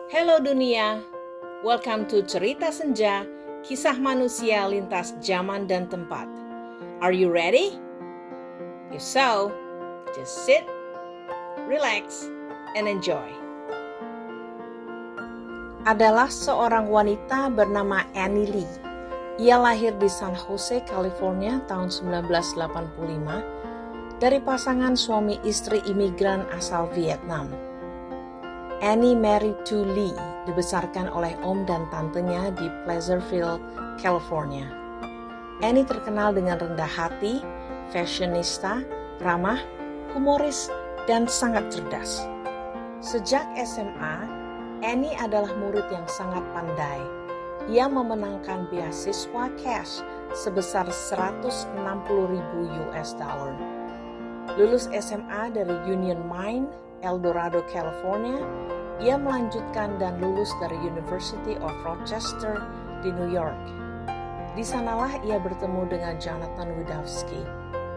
Hello dunia, welcome to Cerita Senja, kisah manusia lintas zaman dan tempat. Are you ready? If so, just sit, relax, and enjoy. Adalah seorang wanita bernama Annie Lee. Ia lahir di San Jose, California tahun 1985 dari pasangan suami istri imigran asal Vietnam. Annie married to Lee, dibesarkan oleh om dan tantenya di Pleasantville, California. Annie terkenal dengan rendah hati, fashionista, ramah, humoris, dan sangat cerdas. Sejak SMA, Annie adalah murid yang sangat pandai. Ia memenangkan beasiswa cash sebesar $160,000. Lulus SMA dari Union Mine, El Dorado, California, ia melanjutkan dan lulus dari University of Rochester di New York. Di sanalah ia bertemu dengan Jonathan Widawski,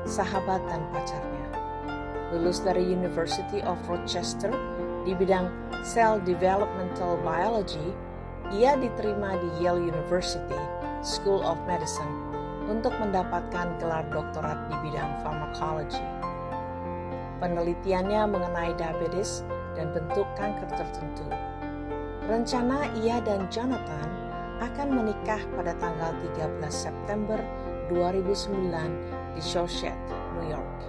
sahabat dan pacarnya. Lulus dari University of Rochester di bidang Cell Developmental Biology, ia diterima di Yale University School of Medicine untuk mendapatkan gelar doktorat di bidang pharmacology. Penelitiannya mengenai diabetes dan bentuk kanker tertentu. Rencana ia dan Jonathan akan menikah pada tanggal 13 September 2009 di Shawshank, New York.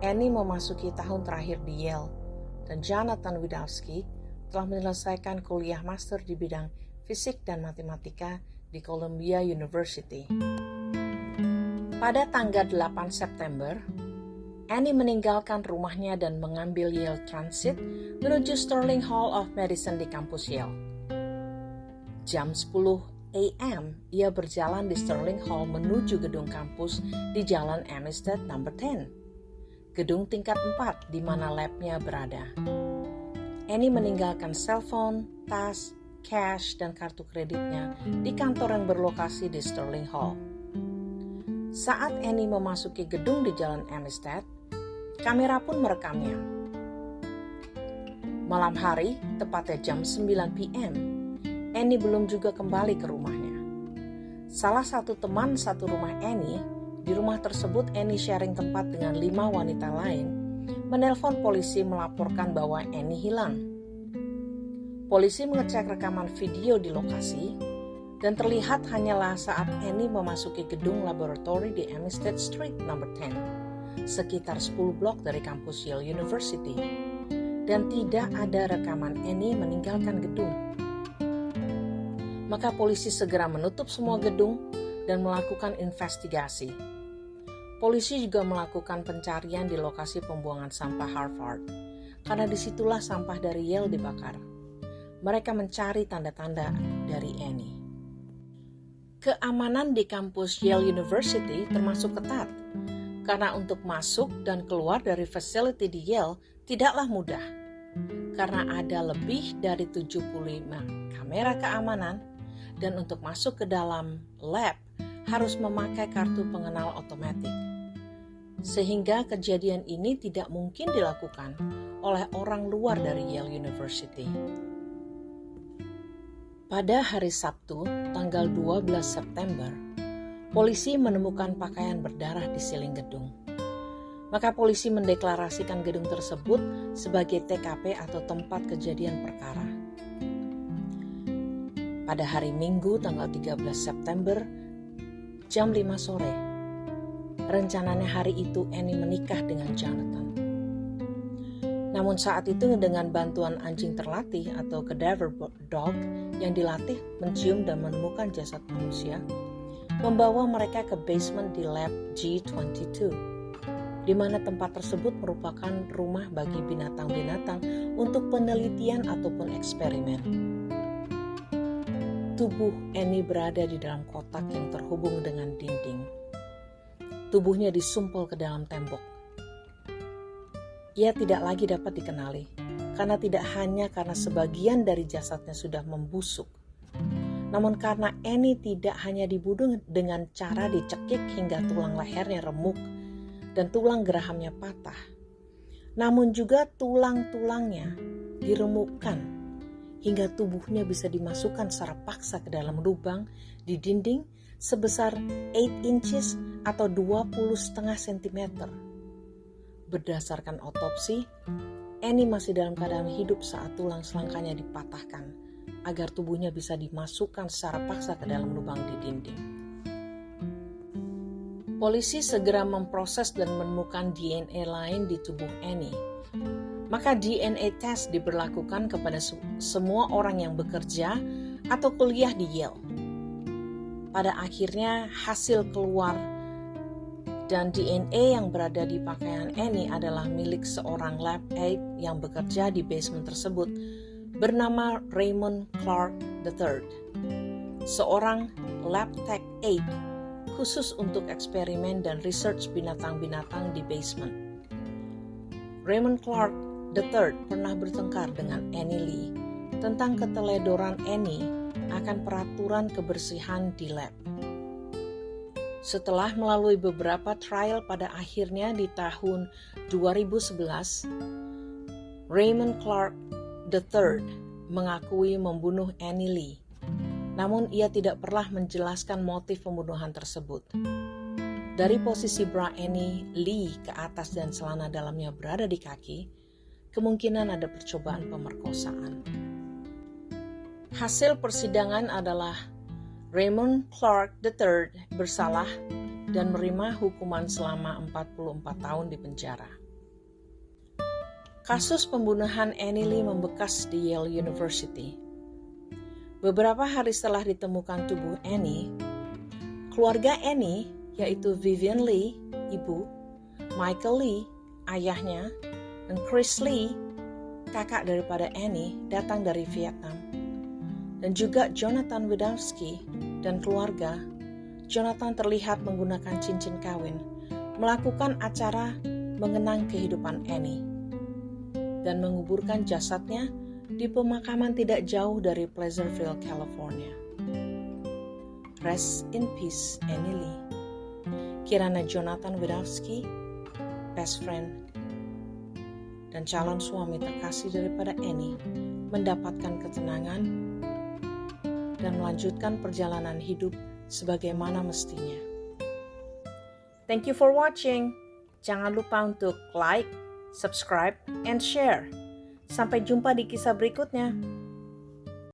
Annie memasuki tahun terakhir di Yale dan Jonathan Widawski telah menyelesaikan kuliah master di bidang fisik dan matematika di Columbia University. Pada tanggal 8 September, Annie meninggalkan rumahnya dan mengambil Yale Transit menuju Sterling Hall of Medicine di kampus Yale. Jam 10 a.m. ia berjalan di Sterling Hall menuju gedung kampus di Jalan Amistad No. 10, gedung tingkat 4 di mana labnya berada. Annie meninggalkan cellphone, tas, cash, dan kartu kreditnya di kantor yang berlokasi di Sterling Hall. Saat Annie memasuki gedung di Jalan Amistad, kamera pun merekamnya. Malam hari, tepatnya jam 9 p.m., Annie belum juga kembali ke rumahnya. Salah satu teman satu rumah Annie, di rumah tersebut Annie sharing tempat dengan 5 wanita lain, menelpon polisi melaporkan bahwa Annie hilang. Polisi mengecek rekaman video di lokasi, dan terlihat hanyalah saat Annie memasuki gedung laboratori di Amistad Street No. 10. Sekitar 10 blok dari kampus Yale University, dan tidak ada rekaman Annie meninggalkan gedung. Maka polisi segera menutup semua gedung dan melakukan investigasi. Polisi juga melakukan pencarian di lokasi pembuangan sampah Harvard, karena disitulah sampah dari Yale dibakar. Mereka mencari tanda-tanda dari Annie. Keamanan di kampus Yale University termasuk ketat, karena untuk masuk dan keluar dari facility di Yale tidaklah mudah, karena ada lebih dari 75 kamera keamanan, dan untuk masuk ke dalam lab harus memakai kartu pengenal otomatis. Sehingga kejadian ini tidak mungkin dilakukan oleh orang luar dari Yale University. Pada hari Sabtu, tanggal 12 September, polisi menemukan pakaian berdarah di siling gedung. Maka polisi mendeklarasikan gedung tersebut sebagai TKP atau tempat kejadian perkara. Pada hari Minggu tanggal 13 September, jam 5 sore, rencananya hari itu Annie menikah dengan Jonathan. Namun saat itu dengan bantuan anjing terlatih atau cadaver dog yang dilatih mencium dan menemukan jasad manusia, membawa mereka ke basement di lab G22, di mana tempat tersebut merupakan rumah bagi binatang-binatang untuk penelitian ataupun eksperimen. Tubuh Annie berada di dalam kotak yang terhubung dengan dinding. Tubuhnya disumpel ke dalam tembok. Ia tidak lagi dapat dikenali, karena tidak hanya karena sebagian dari jasadnya sudah membusuk, namun karena Annie tidak hanya dibunuh dengan cara dicekik hingga tulang lehernya remuk dan tulang gerahamnya patah, namun juga tulang-tulangnya diremukkan hingga tubuhnya bisa dimasukkan secara paksa ke dalam lubang di dinding sebesar 8 inches atau 20,5 cm. Berdasarkan otopsi, Annie masih dalam keadaan hidup saat tulang selangkanya dipatahkan agar tubuhnya bisa dimasukkan secara paksa ke dalam lubang di dinding. Polisi segera memproses dan menemukan DNA lain di tubuh Annie. Maka DNA test diberlakukan kepada semua orang yang bekerja atau kuliah di Yale. Pada akhirnya hasil keluar dan DNA yang berada di pakaian Annie adalah milik seorang lab aide yang bekerja di basement tersebut bernama Raymond Clark III, seorang lab tech aide khusus untuk eksperimen dan research binatang-binatang di basement. Raymond Clark III pernah bertengkar dengan Annie Lee tentang keteledoran Annie akan peraturan kebersihan di lab. Setelah melalui beberapa trial pada akhirnya di tahun 2011, Raymond Clark III mengakui membunuh Annie Lee. Namun ia tidak pernah menjelaskan motif pembunuhan tersebut. Dari posisi bra Annie Lee ke atas dan celana dalamnya berada di kaki, kemungkinan ada percobaan pemerkosaan. Hasil persidangan adalah Raymond Clark III bersalah dan menerima hukuman selama 44 tahun di penjara. Kasus pembunuhan Annie Lee membekas di Yale University. Beberapa hari setelah ditemukan tubuh Annie, keluarga Annie, yaitu Vivian Lee, ibu, Michael Lee, ayahnya, dan Chris Lee, kakak daripada Annie, datang dari Vietnam. Dan juga Jonathan Wiedowski dan keluarga. Jonathan terlihat menggunakan cincin kawin, melakukan acara mengenang kehidupan Annie, dan menguburkan jasadnya di pemakaman tidak jauh dari Pleasantville, California. Rest in peace, Annie Lee. Kiranya Jonathan Wiedowski, best friend, dan calon suami terkasih daripada Annie, mendapatkan ketenangan dan melanjutkan perjalanan hidup sebagaimana mestinya. Thank you for watching. Jangan lupa untuk like, subscribe, and share. Sampai jumpa di kisah berikutnya.